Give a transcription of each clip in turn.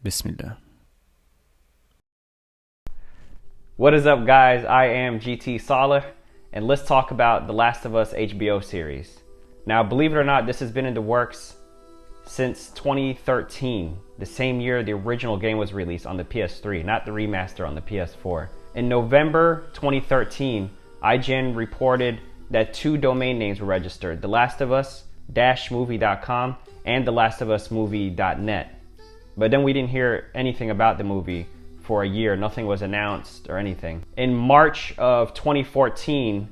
Bismillah. What is up, guys? I am GT Saleh, and let's talk about the Last of Us HBO series. Now, believe it or not, this has been in the works since 2013, the same year the original game was released on the PS3, not the remaster on the PS4. In November 2013, IGN reported that 2 domain names were registered, thelastofus-movie.com and thelastofusmovie.net. But then we didn't hear anything about the movie for a year. Nothing was announced or anything. In March of 2014,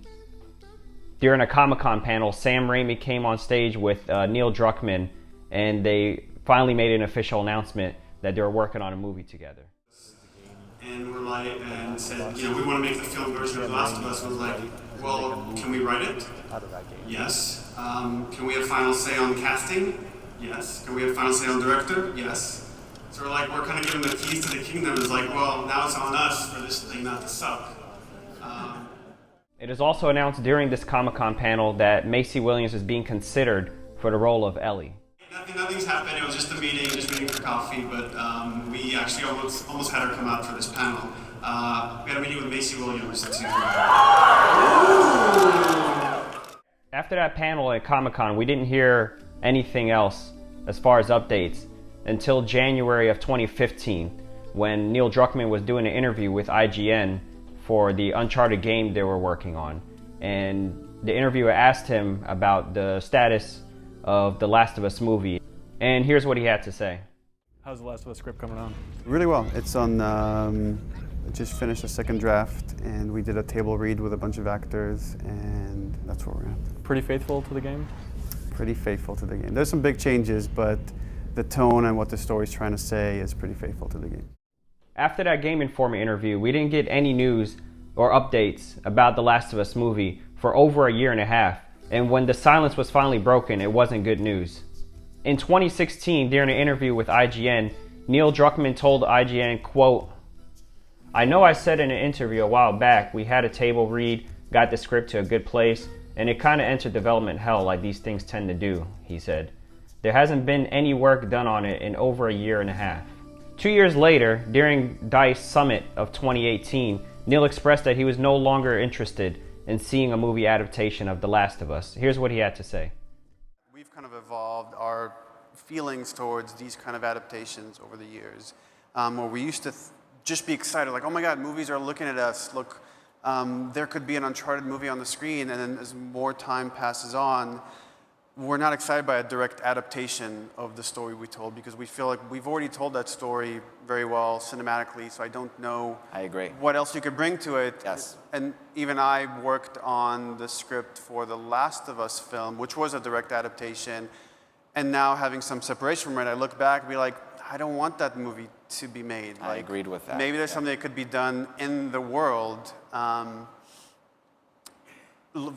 during a Comic-Con panel, Sam Raimi came on stage with Neil Druckmann, and they finally made an official announcement that they were working on a movie together. And and said, we want to make the film version of The Last of Us. I was like, well, can we write it? Yes. Can we have final say on casting? Yes. Can we have final say on director? Yes. So we're kind of giving the keys to the kingdom. It's like, well, now it's on us for this thing not to suck. It is also announced during this Comic-Con panel that Maisie Williams is being considered for the role of Ellie. Nothing's happened. It was just a meeting, just waiting for coffee. But we actually almost had her come out for this panel. We had a meeting with Maisie Williams to. After that panel at Comic-Con, we didn't hear anything else as far as updates until January of 2015, when Neil Druckmann was doing an interview with IGN for the Uncharted game they were working on. And the interviewer asked him about the status of the Last of Us movie. And here's what he had to say. How's the Last of Us script coming on? Really well. It's on, just finished a second draft, and we did a table read with a bunch of actors, and that's where we're at. Pretty faithful to the game? Pretty faithful to the game. There's some big changes, but the tone and what the story's trying to say is pretty faithful to the game. After that Game Informer interview, we didn't get any news or updates about the Last of Us movie for over a year and a half. And when the silence was finally broken, it wasn't good news. In 2016, during an interview with IGN, Neil Druckmann told IGN, quote, "I know I said in an interview a while back, we had a table read, got the script to a good place, and it kind of entered development hell like these things tend to do," he said. "There hasn't been any work done on it in over a year and a half." 2 years later, during DICE Summit of 2018, Neil expressed that he was no longer interested in seeing a movie adaptation of The Last of Us. Here's what he had to say. We've kind of evolved our feelings towards these kind of adaptations over the years, where we used to just be excited, like, oh my God, movies are looking at us. Look, there could be an Uncharted movie on the screen, and then as more time passes on, we're not excited by a direct adaptation of the story we told, because we feel like we've already told that story very well cinematically, so I don't know what else you could bring to it. Yes. And even I worked on the script for the Last of Us film, which was a direct adaptation, and now having some separation from it, I look back and be like, I don't want that movie to be made. I agreed with that. Maybe there's something that could be done in the world,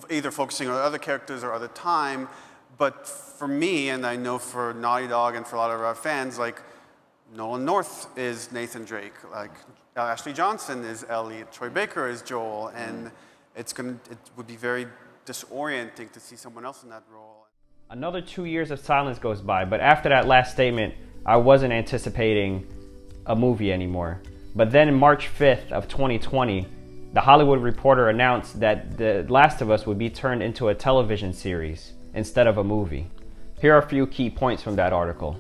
either focusing on other characters or other time. But for me, and I know for Naughty Dog and for a lot of our fans, like Nolan North is Nathan Drake, like Ashley Johnson is Ellie, Troy Baker is Joel, and it would be very disorienting to see someone else in that role. Another 2 years of silence goes by, but after that last statement, I wasn't anticipating a movie anymore. But then on March 5th of 2020, The Hollywood Reporter announced that The Last of Us would be turned into a television series instead of a movie. Here are a few key points from that article.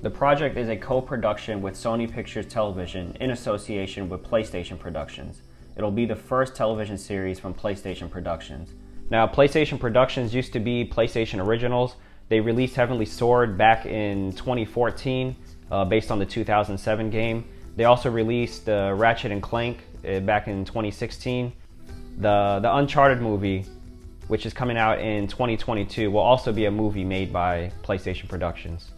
The project is a co-production with Sony Pictures Television in association with PlayStation Productions. It'll be the first television series from PlayStation Productions. Now, PlayStation Productions used to be PlayStation Originals. They released Heavenly Sword back in 2014 based on the 2007 game. They also released Ratchet and Clank back in 2016. The Uncharted movie, which is coming out in 2022, will also be a movie made by PlayStation Productions.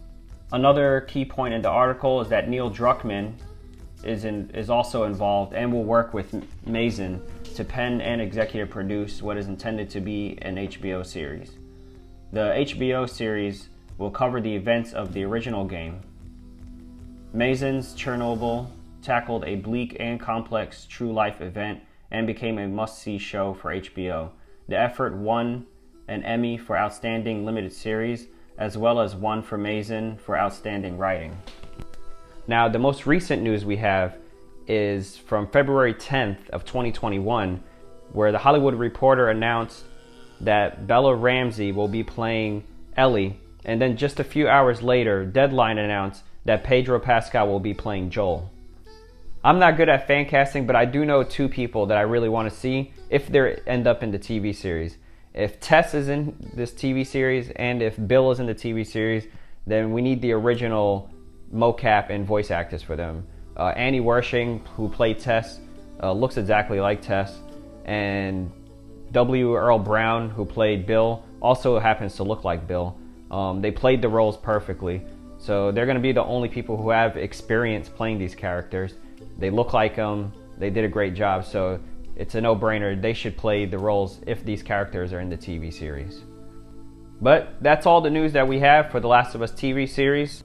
Another key point in the article is that Neil Druckmann is also involved and will work with Mazin to pen and executive produce what is intended to be an HBO series. The HBO series will cover the events of the original game. Mazin's Chernobyl tackled a bleak and complex true-life event and became a must-see show for HBO. The effort won an Emmy for Outstanding Limited Series, as well as one for Mazin for Outstanding Writing. Now, the most recent news we have is from February 10th of 2021, where the Hollywood Reporter announced that Bella Ramsey will be playing Ellie, and then just a few hours later, Deadline announced that Pedro Pascal will be playing Joel. I'm not good at fan casting, but I do know two people that I really want to see if they end up in the TV series. If Tess is in this TV series and if Bill is in the TV series, then we need the original mocap and voice actors for them. Annie Wershing, who played Tess, looks exactly like Tess, and W. Earl Brown, who played Bill, also happens to look like Bill. They played the roles perfectly, so they're going to be the only people who have experience playing these characters. They look like them, they did a great job, so it's a no-brainer. They should play the roles if these characters are in the TV series. But that's all the news that we have for the Last of Us TV series.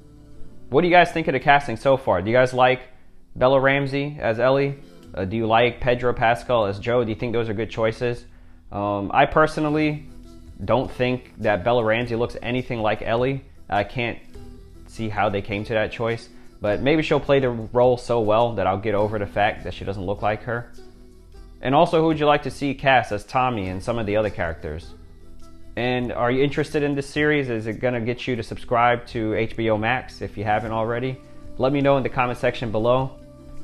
What do you guys think of the casting so far? Do you guys like Bella Ramsey as Ellie? Do you like Pedro Pascal as Joe? Do you think those are good choices? I personally don't think that Bella Ramsey looks anything like Ellie. I can't see how they came to that choice, but maybe she'll play the role so well that I'll get over the fact that she doesn't look like her. And also, who would you like to see cast as Tommy and some of the other characters? And are you interested in this series? Is it gonna get you to subscribe to HBO Max if you haven't already? Let me know in the comment section below.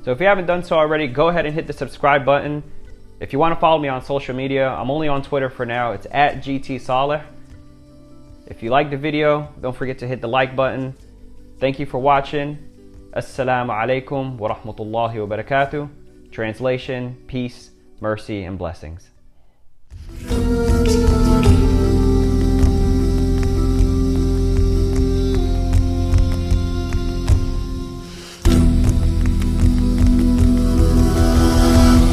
So if you haven't done so already, go ahead and hit the subscribe button. If you want to follow me on social media, I'm only on Twitter for now. It's @GTSaleh. If you liked the video, don't forget to hit the like button. Thank you for watching. Assalamu alaikum wa rahmatullahi wa barakatuh. Translation, peace, mercy, and blessings.